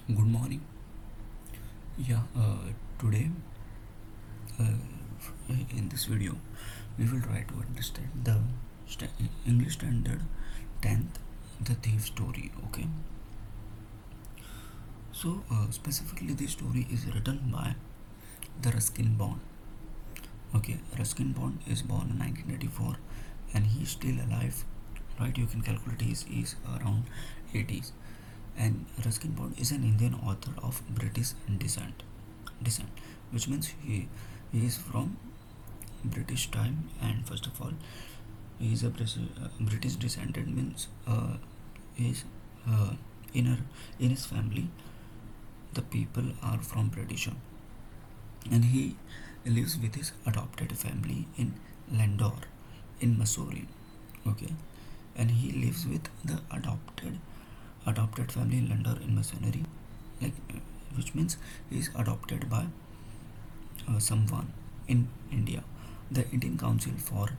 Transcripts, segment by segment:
Good morning. Yeah, today uh, in this video, we will try to understand the English Standard 10th, The Thief Story. Okay, so specifically, this story is written by the Ruskin Bond. Okay, Ruskin Bond is born in 1984 and he is still alive. Right, you can calculate his is around 80s. And Ruskin Bond is an Indian author of British descent, which means he is from British time. And first of all, he is a British descendant, means his uh, inner in his family the people are from British, and he lives with his adopted family in Landor in Missouri. Okay, and he lives with the adopted family in Landor in Missouri, like which means he is adopted by someone in India. The Indian Council for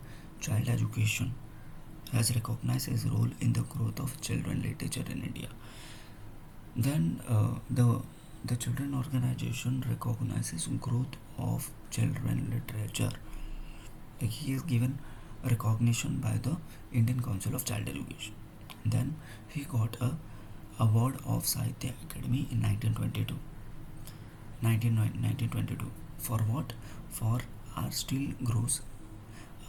Child Education has recognized his role in the growth of children literature in India. Then the children organization recognizes growth of children literature. Like he is given recognition by the Indian Council of Child Education. Then he got a award of Sahitya Academy in 1922. For what? For Our Still Grows,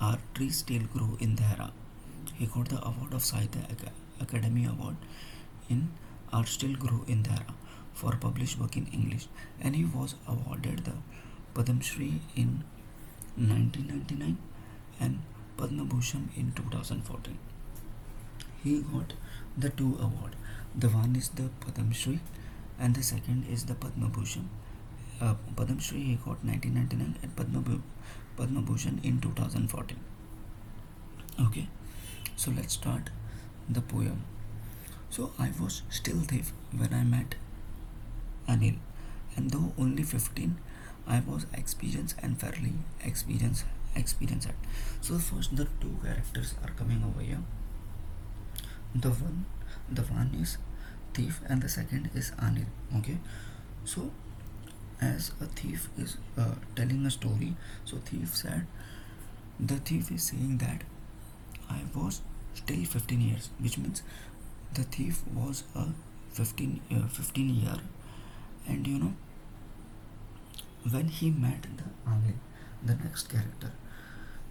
Our Trees Still Grow in Dhara. He got the award of Sahitya Academy Award in Our Still Grow in Dhara for published work in English, and he was awarded the Padma Shri in 1999 and Padma Bhushan in 2014. He got the two award. The one is the Padma Shri and the second is the Padma Bhushan. Padma Shri he got 1999 and Padma Bhushan in 2014. Okay, so let's start the poem. So I was still thief when I met Anil, and though only 15, I was experienced and fairly experienced. So first the two characters are coming over here. The one is thief and the second is Anil. Okay, so as a thief is telling a story, so the thief is saying that I was still 15 years, which means the thief was a 15 year, and when he met the Anil, the next character,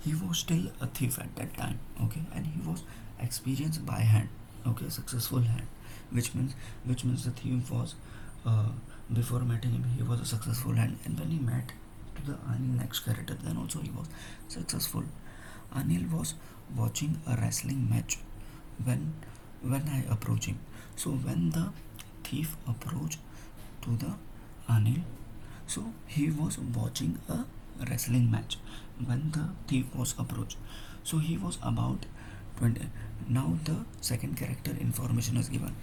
he was still a thief at that time. Okay, and he was experienced by hand. Okay, successful hand, which means the thief was uh, before meeting him he was a successful hand, and when he met to the Anil next character, then also he was successful. Anil was watching a wrestling match when I approached him. So when the thief approached to the Anil, so he was watching a wrestling match when the thief was approached. So he was about 20. Now the second character information is given.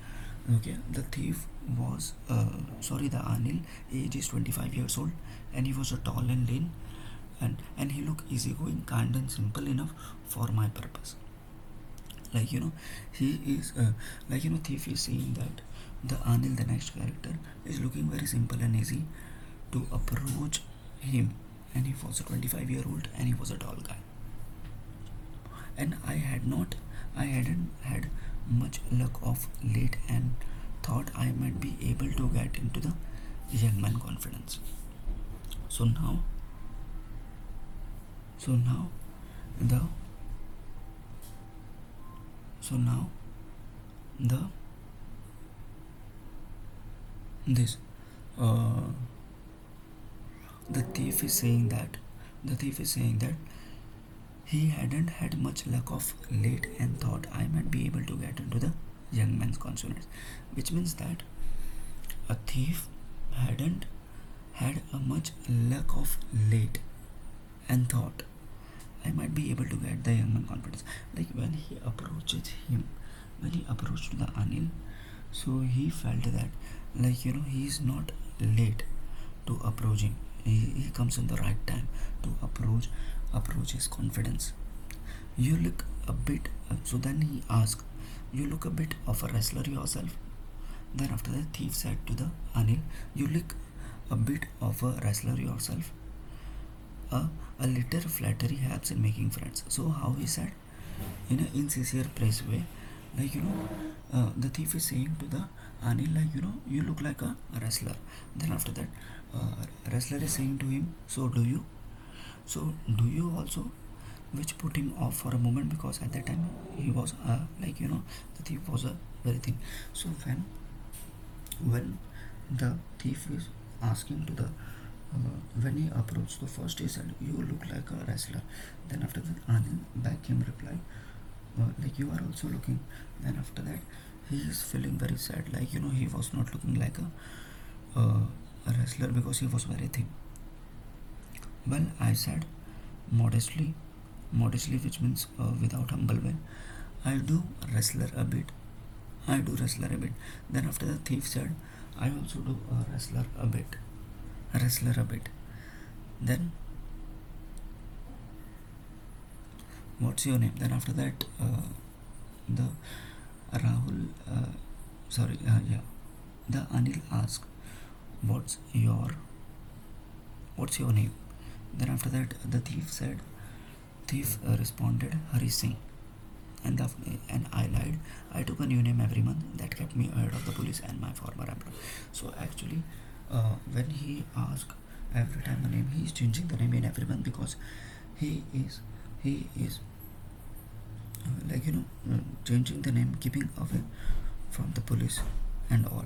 Okay, the thief was the Anil age is 25 years old, and he was a tall and lean, and he looked easygoing, kind and simple enough for my purpose. Like he is thief is saying that the Anil, the next character, is looking very simple and easy to approach him, and he was a 25-year-old and he was a tall guy, and I hadn't had much luck of late and thought I might be able to get into the young man confidence. So now so now the so now the this uh, the thief is saying that he hadn't had much luck of late and thought I might be able to get into the young man's confidence, which means that a thief hadn't had a much luck of late and thought I might be able to get the young man confidence. Like when he approached the Anil, so he felt that he is not late to approaching. He comes in the right time to approach his confidence. You look a bit. So then he asked, "You look a bit of a wrestler yourself." Then after that, thief said to the Anil, "You look a bit of a wrestler yourself. A, a little flattery helps in making friends." So how he said, in an insincere praise way, like the thief is saying to the Anil, like you look like a wrestler. Then after that, wrestler is saying to him, "So do you? So do you also?" Which put him off for a moment, because at that time he was the thief was a very thin. So when the thief is asking to the when he approached, the first he said, "You look like a wrestler." Then after that, Anil back him reply, like, "You are also looking." Then after that, he is feeling very sad, like he was not looking like a wrestler because he was very thin. Well, I said modestly, which means without humble way, I do wrestler a bit. I do wrestler a bit. Then after the thief said, "I also do wrestler a bit. Wrestler a bit." Then, "What's your name?" Then after that, the Rahul, yeah, the Anil asked, "What's your What's your name?" Then after that, the thief responded, "Hari Singh." And I lied. I took a new name every month. That kept me ahead of the police and my former employer. So actually, when he asked every time a name, he is changing the name in every month, because he is changing the name, keeping away from the police and all.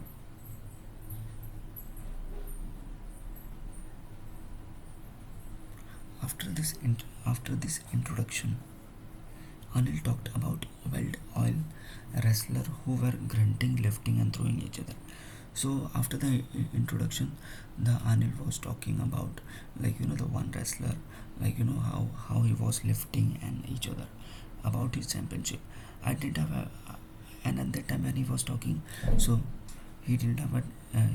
After this introduction, Anil talked about wild oil wrestler who were grunting, lifting, and throwing each other. So after the introduction, the Anil was talking about, the one wrestler, how he was lifting and each other, about his championship. I didn't have a, and at that time when he was talking, so he didn't have a,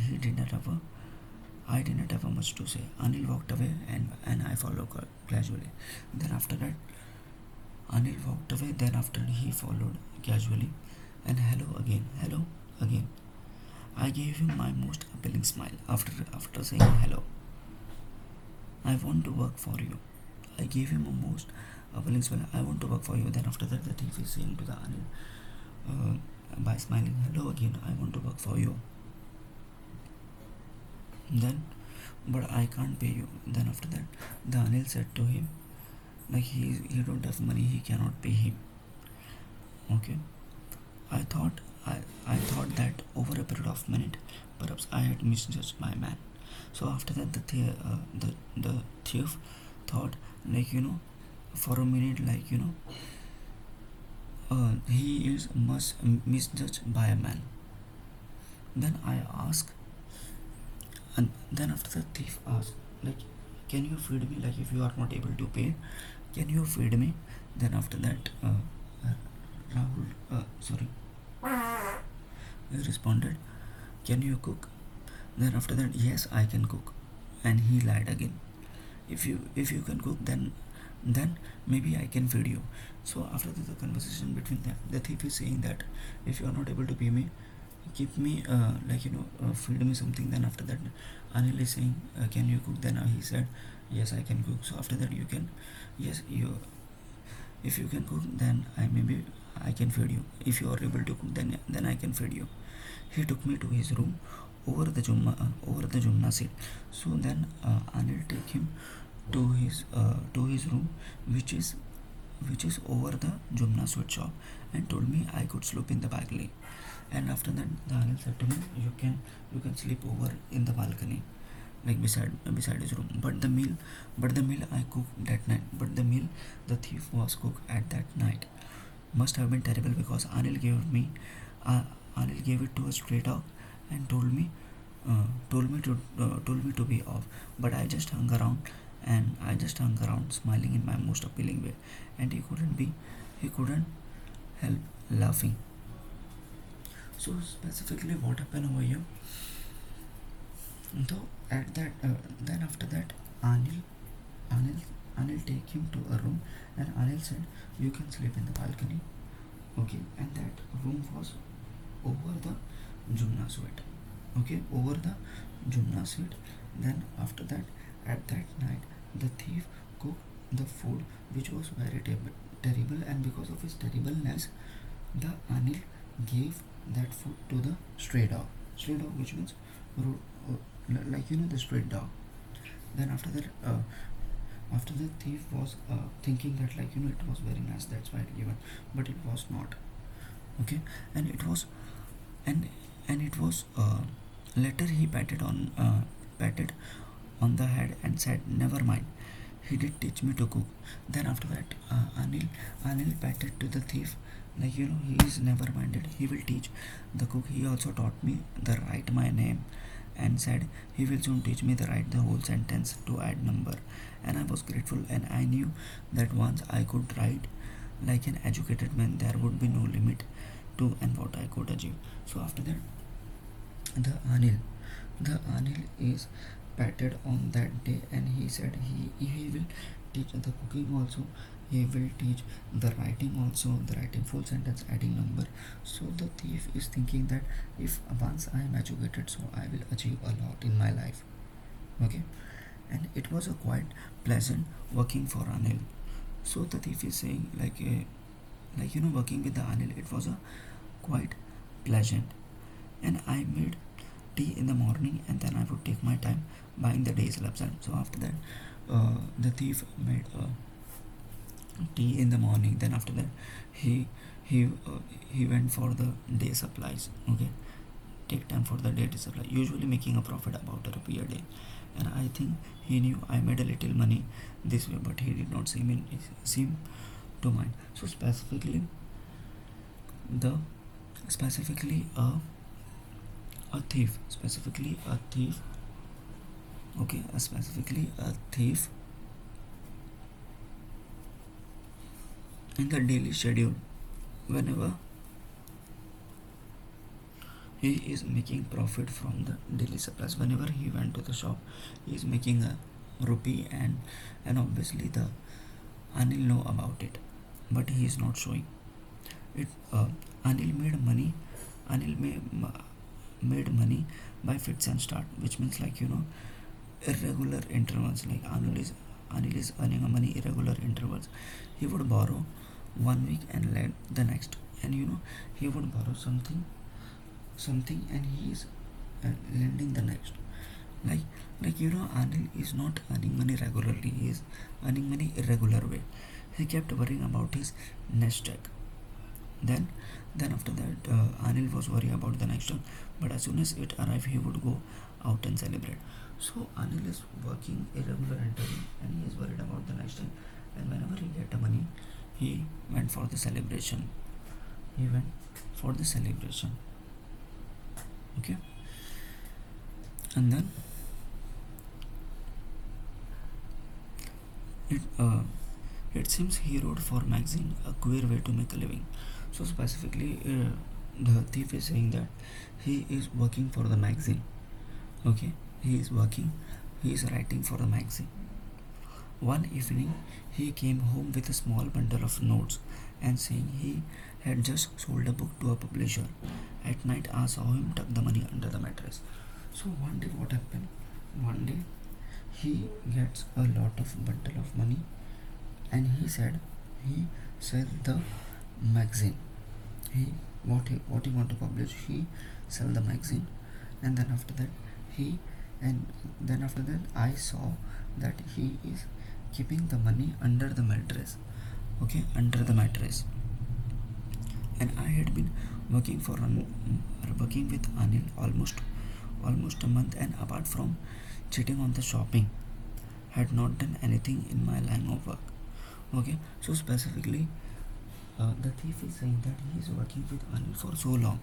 he did not have a, I did not have a much to say. Anil walked away, and I followed casually. Then after that, Anil walked away. Then after, he followed casually, and hello again. I gave him my most appealing smile after saying hello. "I want to work for you." I gave him a most appealing smile. "I want to work for you." Then after that, the thief is saying to the Anil, by smiling, "Hello again. I want to work for you." Then, "But I can't pay you." Then after that, the Anil said to him, like, he don't have money, he cannot pay him. Okay. I thought I thought that over a period of minute, perhaps I had misjudged my man. So after that, the thief thought, for a minute, he is much misjudged by a man. Then I asked, and then after the thief asked, like, "Can you feed me? Like, if you are not able to pay, can you feed me?" Then after that, Rahul, he responded, "Can you cook?" Then after that, "Yes, I can cook." And he lied again. If you can cook, then maybe I can feed you." So after the conversation between them, the thief is saying that, "If you are not able to pay me, keep me, feed me something." Then after that, Anil is saying, "Can you cook?" Then he said, "Yes, I can cook." So after that, yes, if you can cook, then I can feed you. If you are able to cook, then I can feed you. He took me to his room over the Jumna seat. So then, Anil take him to his room, which is over the Jumna sweet shop, and told me I could sleep in the balcony. And after that, the Anil said to me, "You can sleep over in the balcony, like beside his room." But the meal I cooked that night. But the meal the thief was cooked at that night must have been terrible, because Anil gave it to a stray dog, and told me to be off. But I just hung around smiling in my most appealing way, and he couldn't help laughing. So specifically, what happened over here? Though at that, then after that, Anil, Anil take him to a room, and Anil said, "You can sleep in the balcony." Okay, and that room was over the Jumna sweet. Okay, over the Jumna sweet. Then after that, at that night, the thief cooked the food, which was very terrible, and because of his terribleness, the Anil gave that food to the stray dog. Stray dog, which means like the stray dog. Then after the thief was thinking that it was very nice, that's why it given, but it was not. Okay, and it was and it was later he patted on the head and said, "Never mind. He did teach me to cook." Then after that, Anil patted to the thief, he is never minded. He will teach the cook. He also taught me the write my name, and said he will soon teach me the write the whole sentence to add number. And I was grateful, and I knew that once I could write like an educated man, there would be no limit to and what I could achieve. So after that, the Anil, is patted on that day, and he said he will teach the cooking also. He will teach the writing also, the writing full sentence, adding number. So the thief is thinking that if once I am educated, so I will achieve a lot in my life. Okay, and it was a quite pleasant working for Anil. So the thief is saying working with the Anil, it was a quite pleasant, and I made tea in the morning, and then I would take my time buying the day's lapsang. So after that, the thief made tea in the morning. Then after that, he went for the day supplies. Okay, take time for the day supply. Usually making a profit about a rupee a day, and I think he knew I made a little money this way, but he did not seem to mind. So the specifically a thief, okay, specifically a thief in the daily schedule, whenever he is making profit from the daily supplies, whenever he went to the shop, he is making a rupee, and obviously the Anil know about it, but he is not showing it. Anil made money. Anil made money by fits and start, which means irregular intervals. Like Anil is earning money irregular intervals. He would borrow 1 week and lend the next, and he would borrow something, and he is lending the next. Anil is not earning money regularly. He is earning money irregular way. He kept worrying about his next check. Then after that, Anil was worried about the next check, but as soon as it arrived, he would go out and celebrate. So Anil is working irregular entering, and he is worried about the next check. And whenever he get the money, he went for the celebration. He went for the celebration. Okay, and then it seems he wrote for magazine a queer way to make a living. So specifically, the thief is saying that he is working for the magazine. Okay, he is writing for the magazine. One evening, he came home with a small bundle of notes and saying he had just sold a book to a publisher. At night, I saw him tuck the money under the mattress. So one day, what happened? One day, he gets a lot of bundle of money, and he said he sell the magazine. What he want to publish, he sell the magazine, and then after that I saw that he is keeping the money under the mattress. Okay, under the mattress. And I had been working with Anil almost a month, and apart from cheating on the shopping, had not done anything in my line of work. Okay, so specifically, the thief is saying that he is working with Anil for so long,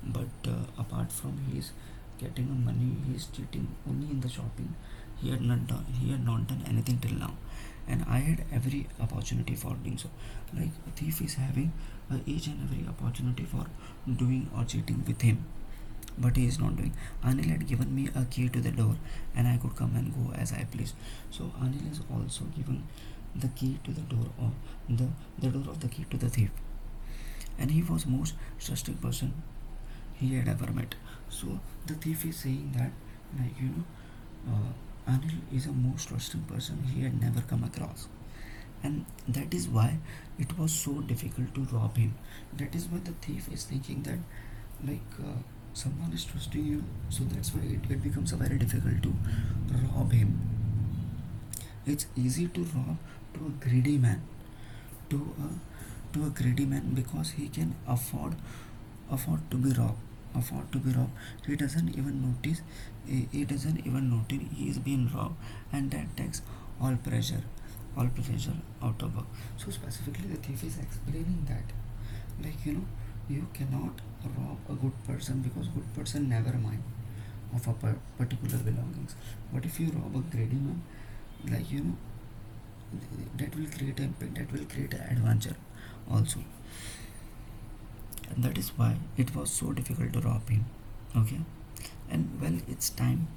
but apart from he is getting money, he is cheating only in the shopping. He had not done anything till now, and I had every opportunity for doing so. Like a thief is having each and every opportunity for doing or cheating with him, but he is not doing. Anil had given me a key to the door, and I could come and go as I pleased. So Anil is also given the key to the door, or the door of the key to the thief, and he was most trusting person. he had ever met. So the thief is saying that, like, Anil is a most trusting person he had never come across, and that is why it was so difficult to rob him. That is why the thief is thinking that, like, someone is trusting you, so that's why it becomes a very difficult to rob him. It's easy to rob to a greedy man, to a greedy man, because he can afford to be robbed, he doesn't even notice, he doesn't even notice he is being robbed, and that takes all pressure out of work. So specifically the thief is explaining that, like, you cannot rob a good person, because good person never mind of a particular belongings. But if you rob a greedy man, like, that will create impact, that will create an adventure also. And that is why it was so difficult to rob him. Okay. And well, it's time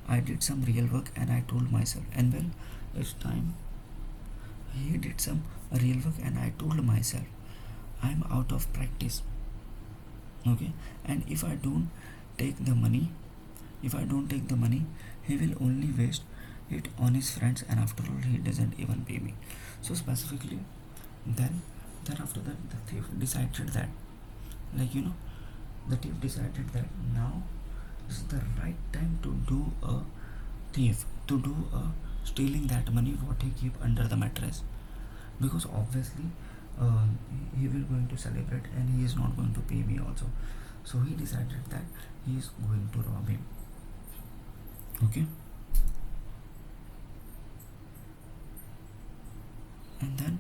I did some real work, and I told myself, and well, it's time he did some real work, and I told myself, I'm out of practice. Okay. And if I don't take the money, he will only waste it on his friends, and after all, he doesn't even pay me. So specifically, then after that, the thief decided that, like, the thief decided that now is the right time to do a thief, to do a stealing that money what he keep under the mattress, because obviously uh, he will going to celebrate, and he is not going to pay me also. So he decided that he is going to rob him. Okay. And then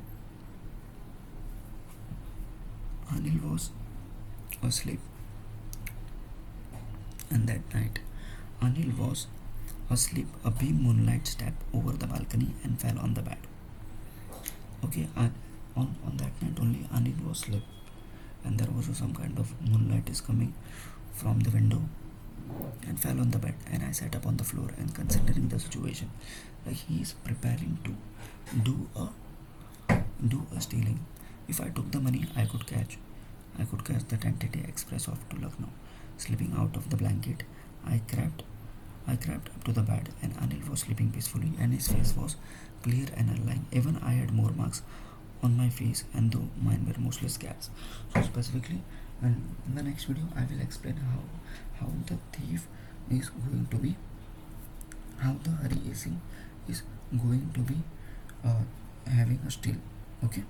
Anil was asleep, and that night Anil was asleep. A beam moonlight stepped over the balcony and fell on the bed. Okay, and on that night only Anil was asleep, and there was some kind of moonlight is coming from the window and fell on the bed, and I sat up on the floor and considering the situation, like he is preparing to do a stealing. If I took the money, I could catch the 10:30 express off to Lucknow. Slipping out of the blanket, I crept up to the bed, and Anil was sleeping peacefully, and his face was clear and aligned. Even I had more marks on my face, and though mine were mostly scabs. So specifically, and in the next video, I will explain how the thief is going to be, how the Hari Singh is going to be having a steal. Okay.